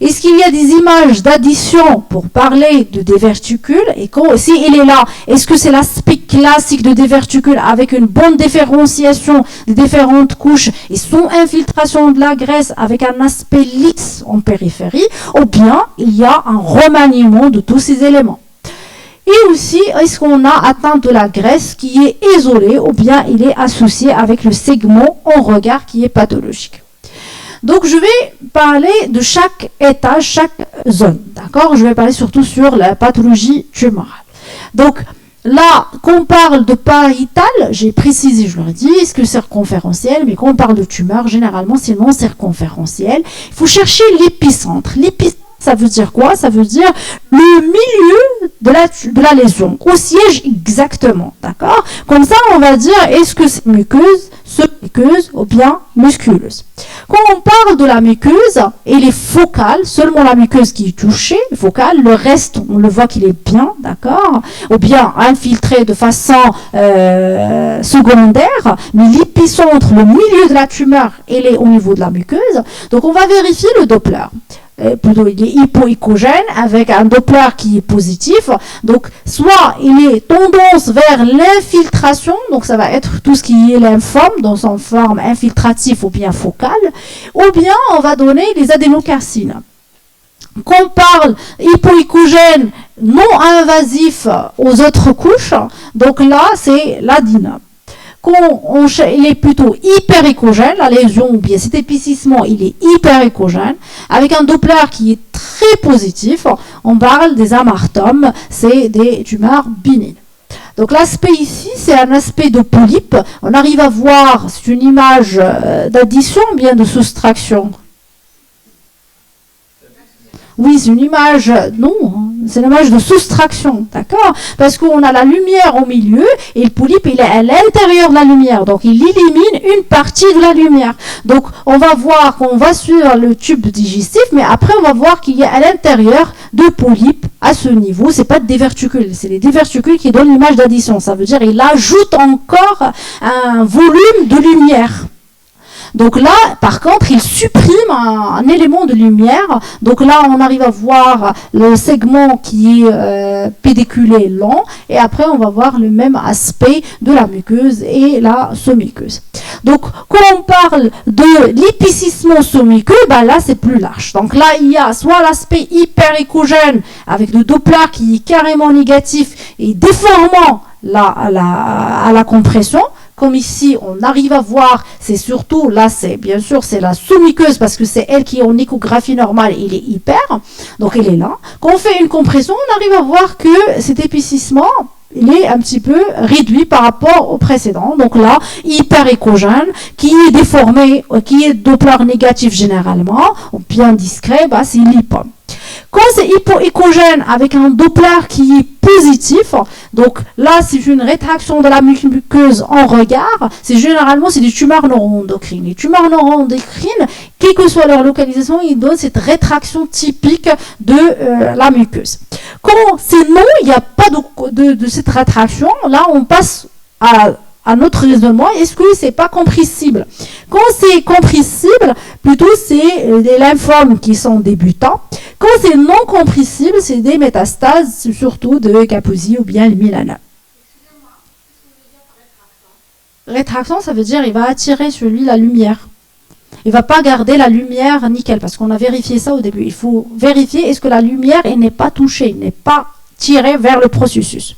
Est-ce qu'il y a des images d'addition pour parler de déverticule? Et si il est là, est-ce que c'est l'aspect classique de déverticule avec une bonne différenciation des différentes couches et sans infiltration de la graisse avec un aspect lisse en périphérie? Ou bien il y a un remaniement de tous ces éléments? Et aussi, est-ce qu'on a atteint de la graisse qui est isolée ou bien il est associé avec le segment en regard qui est pathologique? Donc, je vais parler de chaque étage, chaque zone. D'accord? Je vais parler surtout sur la pathologie tumorale. Donc, là, quand on parle de pariétal, j'ai précisé, je leur ai dit, est-ce que circonférentiel, mais quand on parle de tumeur, généralement, c'est non circonférentiel. Il faut chercher l'épicentre. L'épicentre, ça veut dire quoi? Ça veut dire le milieu de la lésion, au siège exactement, d'accord? Comme ça, on va dire, est-ce que c'est muqueuse, sous-muqueuse ou bien musculeuse? Quand on parle de la muqueuse, elle est focale, seulement la muqueuse qui est touchée, focale, le reste, on le voit qu'il est bien, d'accord? Ou bien infiltré de façon secondaire, mais l'épicentre, le milieu de la tumeur, elle est au niveau de la muqueuse. Donc, on va vérifier le Doppler. Plutôt il est hypoéchogène avec un Doppler qui est positif, donc soit il est tendance vers l'infiltration, donc ça va être tout ce qui est lymphome dans son forme infiltrative ou bien focale, ou bien on va donner les adénocarcines. Quand on parle hypoéchogène non invasif aux autres couches, donc là c'est l'adénome. Quand il est plutôt hyperéchogène, la lésion ou bien cet épicissement, il est hyperéchogène, avec un Doppler qui est très positif, on parle des amartomes, c'est des tumeurs bénignes. Donc l'aspect ici, c'est un aspect de polype. On arrive à voir, c'est une image d'addition ou bien de soustraction? Oui, c'est une image, non, c'est une image de soustraction, d'accord? Parce qu'on a la lumière au milieu et le polype, il est à l'intérieur de la lumière. Donc, il élimine une partie de la lumière. Donc, on va voir qu'on va sur le tube digestif, mais après, on va voir qu'il y a à l'intérieur deux polypes à ce niveau. C'est pas de déverticule, c'est les déverticules qui donnent l'image d'addition. Ça veut dire qu'il ajoute encore un volume de lumière. Donc là, par contre, il supprime un élément de lumière. Donc là, on arrive à voir le segment qui est pédiculé lent. Et après, on va voir le même aspect de la muqueuse et la sous-muqueuse. Donc, quand on parle de l'épicissement sous-muqueux, ben là, c'est plus large. Donc là, il y a soit l'aspect hyperéchogène avec le Doppler qui est carrément négatif et déformant à la compression. Comme ici, on arrive à voir, c'est surtout, là, c'est bien sûr, c'est la sous-muqueuse parce que c'est elle qui est en échographie normale, il est hyper, donc il est là. Quand on fait une compression, on arrive à voir que cet épicissement, il est un petit peu réduit par rapport au précédent. Donc là, hyperéchogène, qui est déformé, qui est Doppler négatif généralement, ou bien discret, bah, c'est lipome. Quand c'est hypoéchogène avec un Doppler qui est positif, donc là c'est une rétraction de la muqueuse en regard, c'est généralement c'est des tumeurs neuroendocrines. Les tumeurs neuroendocrines, quelle que soit leur localisation, ils donnent cette rétraction typique de la muqueuse. Quand c'est non, il n'y a pas de cette rétraction, là on passe à notre raisonnement, est-ce que c'est pas compressible? Quand c'est compressible, plutôt c'est des lymphomes qui sont débutants. Quand c'est non compressible, c'est des métastases, surtout de Kaposi ou bien le mélanome. Rétraction, ça veut dire il va attirer sur lui la lumière. Il ne va pas garder la lumière nickel, parce qu'on a vérifié ça au début. Il faut vérifier est-ce que la lumière n'est pas touchée, n'est pas tirée vers le processus.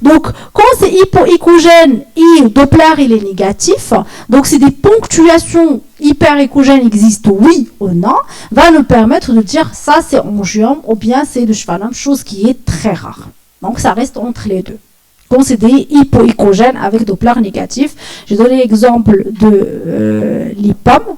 Donc, quand c'est hypoéchogène et Doppler il est négatif, donc c'est des ponctuations hyperéchogènes existent, oui ou non, va nous permettre de dire ça c'est angiome ou bien c'est de Schwannum, chose qui est très rare. Donc, ça reste entre les deux. considéré hypoécogène avec Doppler négatif. J'ai donné l'exemple de l'hypome.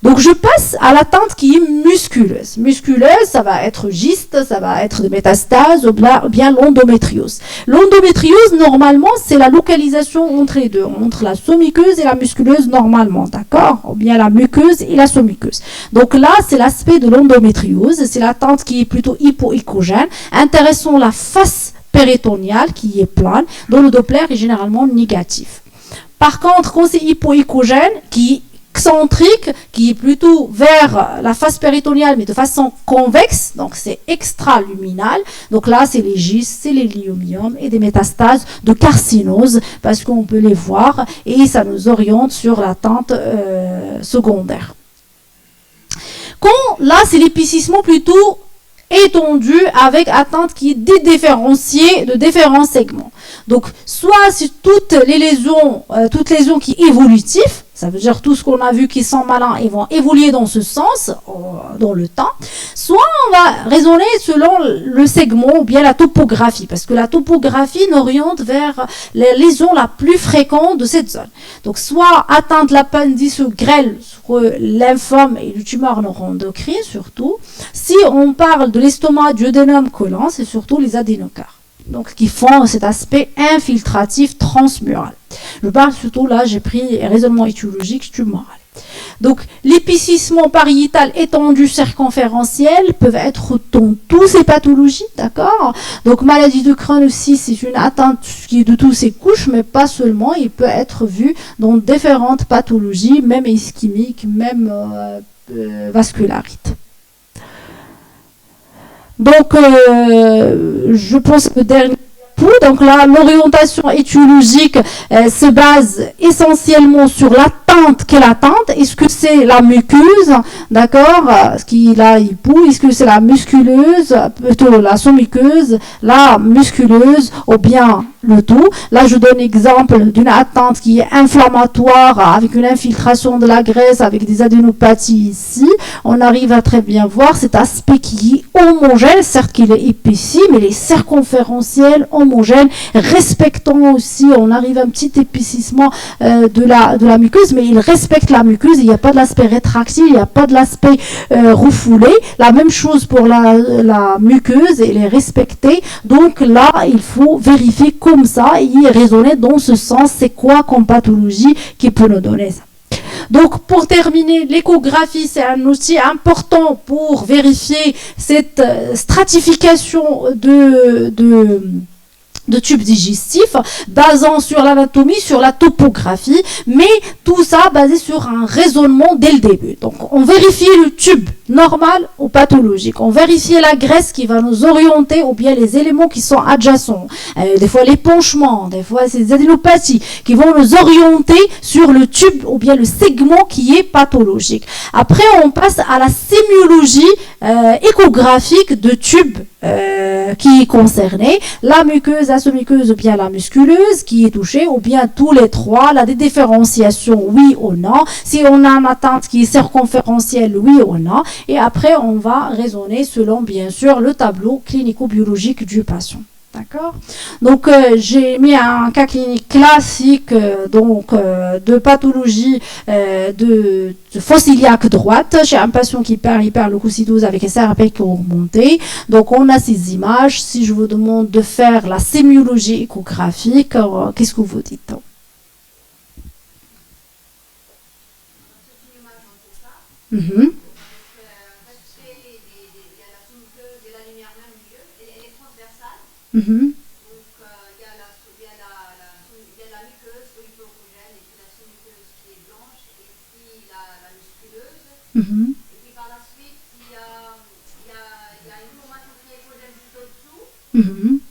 Donc je passe à l'attente qui est musculeuse. Musculeuse, ça va être gyste, ça va être de métastase ou bien l'endométriose. L'endométriose, normalement, c'est la localisation entre les deux, entre la sous-muqueuse et la musculeuse normalement, d'accord? Ou bien la muqueuse et la sous-muqueuse. Donc là, c'est l'aspect de l'endométriose, c'est l'attente qui est plutôt hypoécogène. Intéressons la face péritoniale qui est plane, dont le Doppler est généralement négatif. Par contre, quand c'est hypoécogène, qui est excentrique, qui est plutôt vers la face péritoniale, mais de façon convexe, donc c'est extraluminal. Donc là, c'est les gystes, c'est les lyomyome et des métastases de carcinose, parce qu'on peut les voir, et ça nous oriente sur l'attente secondaire. Quand là, c'est l'épaississement plutôt étendu avec attente qui est dédifférenciée de différents segments. Donc, soit c'est toutes les lésions qui sont évolutives, ça veut dire tout ce qu'on a vu qui sont malins, ils vont évoluer dans ce sens, dans le temps. Soit on va raisonner selon le segment ou bien la topographie, parce que la topographie nous oriente vers les lésions la plus fréquentes de cette zone. Donc, soit atteinte de l'appendice grêle, soit lymphome et le tumeur neuroendocrine surtout. Si on parle de l'estomac, duodénum, côlon, c'est surtout les adénocards. Donc, qui font cet aspect infiltratif transmural. Je parle surtout là, j'ai pris raisonnement étiologique tumoral. Donc, l'épaississement pariétal étendu circonférentiel peuvent être dans toutes ces pathologies, d'accord? Donc, maladie de Crohn aussi, c'est une atteinte qui est de toutes ces couches, mais pas seulement. Il peut être vu dans différentes pathologies, même ischémiques, même vascularites. Donc, je pense que le dernier point, donc là, l'orientation étiologique se base essentiellement sur l'attente. Quelle attente? Est-ce que c'est la muqueuse, d'accord, ce qui là hypo? Est-ce que c'est la musculeuse, plutôt la sous-muqueuse, la musculeuse, ou bien le tout? Là, je donne exemple d'une attente qui est inflammatoire avec une infiltration de la graisse, avec des adénopathies ici. On arrive à très bien voir cet aspect qui est homogène, certes qu'il est épaissi, mais il est circonférentiel, homogène, respectant aussi, on arrive à un petit épaississement de la muqueuse, mais il respecte la muqueuse, il n'y a pas de l'aspect rétractile, il n'y a pas de l'aspect refoulé. La même chose pour la muqueuse, elle est respectée. Donc là, il faut vérifier comme ça et raisonner dans ce sens, c'est quoi comme pathologie qui peut nous donner ça. Donc, pour terminer, l'échographie, c'est un outil important pour vérifier cette stratification de tubes digestifs, basant sur l'anatomie, sur la topographie, mais tout ça basé sur un raisonnement dès le début. Donc, on vérifie le tube normal ou pathologique. On vérifie la graisse qui va nous orienter, ou bien les éléments qui sont adjacents. Des fois, l'épanchement, des fois, c'est les adénopathies qui vont nous orienter sur le tube ou bien le segment qui est pathologique. Après, on passe à la sémiologie échographique de tube qui est concerné, la muqueuse, la sous-muqueuse ou bien la musculeuse qui est touchée, ou bien tous les trois, la dédifférenciation, oui ou non, si on a une atteinte qui est circonférentielle, oui ou non, et après on va raisonner selon bien sûr le tableau clinico-biologique du patient. D'accord. Donc, j'ai mis un cas clinique classique de pathologie de fosse iliaque droite chez un patient qui perd hyperleucocytose avec SRP qui ont remonté. Donc, on a ces images. Si je vous demande de faire la sémiologie échographique, qu'est-ce que vous dites? Mm-hmm. Mm-hmm. Donc, il y a la muqueuse hypogène et puis la sous-muqueuse qui est blanche et puis la musculeuse. Mm-hmm. Et puis par la suite, il y a une hémomatose hypogène juste au-dessous. Mm-hmm.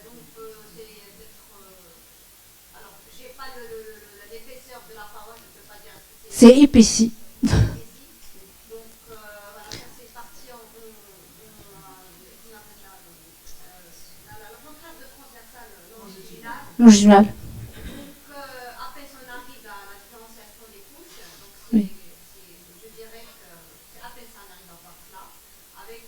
Donc, c'est peut-être. Alors, je n'ai pas l'épaisseur de la paroi, je ne peux pas dire. C'est épaissi. Longitudinal. Donc, après, on arrive à la différenciation des couches. Donc, Oui. je dirais que c'est à peine ça, on arrive à voir là. Avec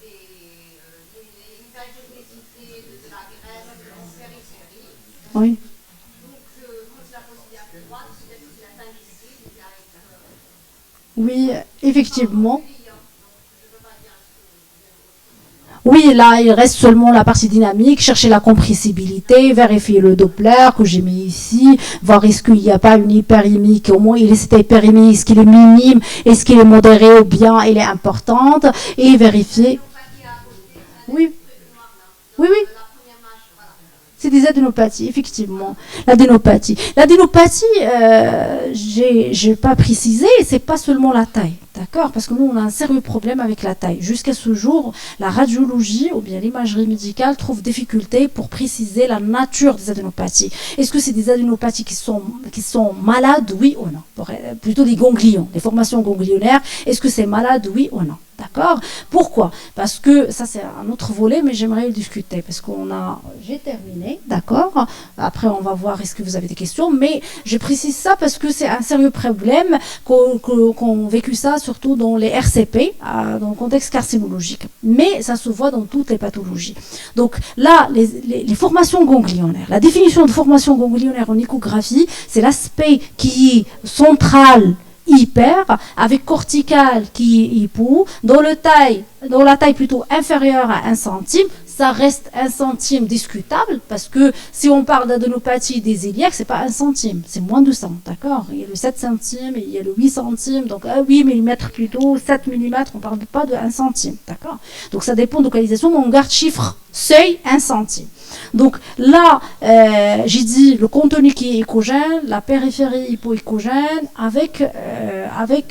les hypergénies visiter de la Grèce en périphérie. Oui. Donc, quand il a considéré à droite, c'est-à-dire qu'il a atteint ici, il était avec Oui, effectivement. donc je ne peux pas dire Oui, là, il reste seulement la partie dynamique, chercher la compressibilité, vérifier le Doppler que j'ai mis ici, voir est-ce qu'il n'y a pas une hyperémie, au moins il est cette hyperémie, est-ce qu'il est minime, est-ce qu'il est modéré ou bien il est importante, et vérifier. Oui, oui, oui. C'est des adénopathies, effectivement. L'adénopathie. L'adénopathie, j'ai pas précisé, c'est pas seulement la taille, d'accord? Parce que nous, on a un sérieux problème avec la taille. Jusqu'à ce jour, la radiologie ou bien l'imagerie médicale trouve difficulté pour préciser la nature des adénopathies. Est-ce que c'est des adénopathies qui sont malades, oui ou non? Plutôt des ganglions, des formations ganglionnaires. Est-ce que c'est malade, oui ou non? D'accord? Pourquoi? Parce que ça c'est un autre volet, mais j'aimerais le discuter parce j'ai terminé, d'accord? Après on va voir est-ce que vous avez des questions, mais je précise ça parce que c'est un sérieux problème qu'on vécu ça surtout dans les RCP, dans le contexte carcinologique. Mais ça se voit dans toutes les pathologies. Donc là, les formations ganglionnaires, la définition de formation ganglionnaire en échographie, c'est l'aspect qui est central hyper, avec cortical qui est hypo, dans la taille plutôt inférieure à 1 centime, ça reste 1 centime discutable, parce que si on parle d'adénopathie des iliaques, c'est pas 1 centime, c'est moins de 100, d'accord? Il y a le 7 centimes, il y a le 8 centimes, donc 8 mm plutôt, 7 mm, on parle pas de 1 centime, d'accord? Donc ça dépend de localisation, mais on garde chiffre, seuil 1 centime. Donc là, j'ai dit le contenu qui est échogène, la périphérie hypoéchogène, avec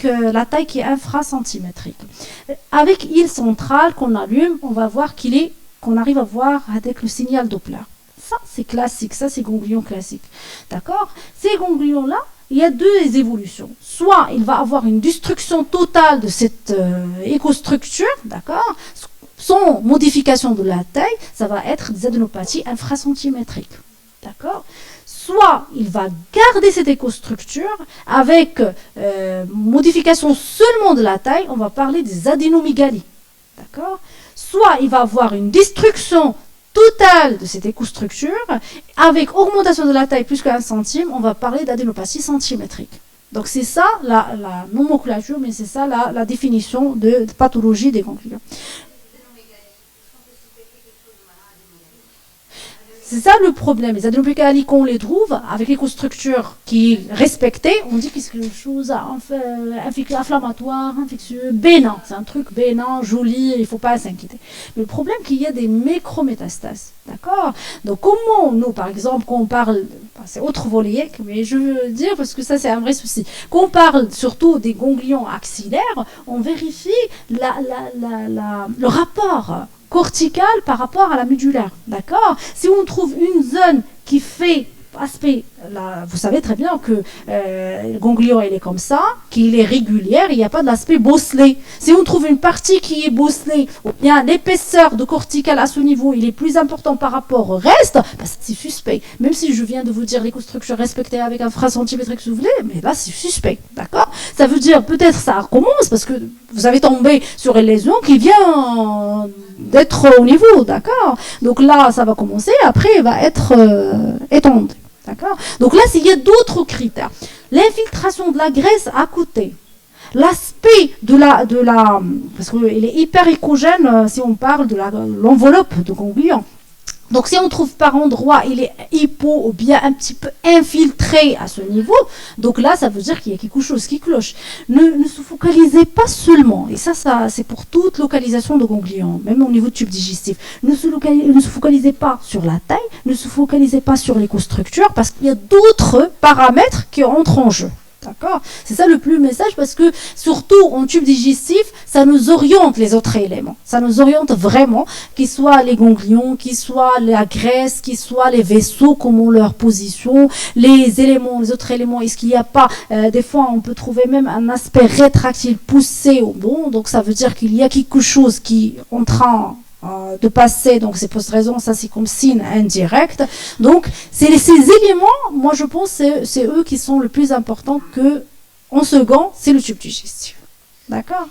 la taille qui est infracentimétrique. Avec île centrale qu'on allume, on va voir qu'on arrive à voir avec le signal Doppler. Ça, c'est classique, ça, c'est ganglion classique. D'accord? Ces ganglions-là, il y a deux évolutions. Soit il va avoir une destruction totale de cette écostructure, d'accord? Sans modification de la taille, ça va être des adénopathies infracentimétriques. D'accord? Soit il va garder cette écostructure avec modification seulement de la taille, on va parler des adénomégalies. D'accord? Soit il va avoir une destruction totale de cette écostructure avec augmentation de la taille plus qu'un centime, on va parler d'adénopathie centimétrique. Donc c'est ça la nomenclature, mais c'est ça la définition de pathologie des ganglions. C'est ça le problème. Les adénopégalies, quand on les trouve, avec l'écostructure qui est respectée, on dit que c'est quelque chose inflammatoire, infectieux, bénin. C'est un truc bénin, joli, il ne faut pas s'inquiéter. Mais le problème, c'est qu'il y a des micrométastases. D'accord? Donc comment nous, par exemple, quand on parle, c'est autre volet, mais je veux dire, parce que ça c'est un vrai souci, quand on parle surtout des ganglions axillaires, on vérifie le rapport cortical par rapport à la médulaire, d'accord? Si on trouve une zone qui fait aspect, là, vous savez très bien que le ganglion il est comme ça, qu'il est régulier, il n'y a pas d'aspect bosselé. Si on trouve une partie qui est bosselée, ou bien l'épaisseur de cortical à ce niveau, il est plus important par rapport au reste, bah, c'est suspect. Même si je viens de vous dire l'écostructure respectée avec un infracentimétrique soufflé, mais là c'est suspect, d'accord? Ça veut dire peut-être ça recommence parce que vous avez tombé sur une lésion qui vient d'être au niveau, d'accord? Donc là ça va commencer, après il va être étendu. D'accord? Donc là, il y a d'autres critères. L'infiltration de la graisse à côté. L'aspect parce qu'il est hyper échogène si on parle de l'enveloppe de ganglion. Donc si on trouve par endroit, il est hypo ou bien un petit peu infiltré à ce niveau, donc là ça veut dire qu'il y a quelque chose qui cloche. Ne se focalisez pas seulement, et ça c'est pour toute localisation de ganglion, même au niveau de tube digestif. Ne se focalisez pas sur la taille, ne se focalisez pas sur l'écostructure, parce qu'il y a d'autres paramètres qui entrent en jeu. D'accord? C'est ça le plus message parce que surtout en tube digestif, ça nous oriente les autres éléments. Ça nous oriente vraiment, qu'ils soient les ganglions, qu'ils soient la graisse, qu'ils soient les vaisseaux, comment leur position, les éléments, les autres éléments. Est-ce qu'il n'y a pas, des fois on peut trouver même un aspect rétractile poussé au bon, donc ça veut dire qu'il y a quelque chose qui est en train de passer, donc c'est pour cette raison, ça c'est comme signe indirect. Donc c'est ces éléments, moi je pense c'est eux qui sont le plus importants que en second, c'est le tube digestif. D'accord?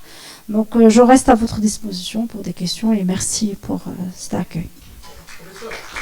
Donc je reste à votre disposition pour des questions et merci pour cet accueil. ça.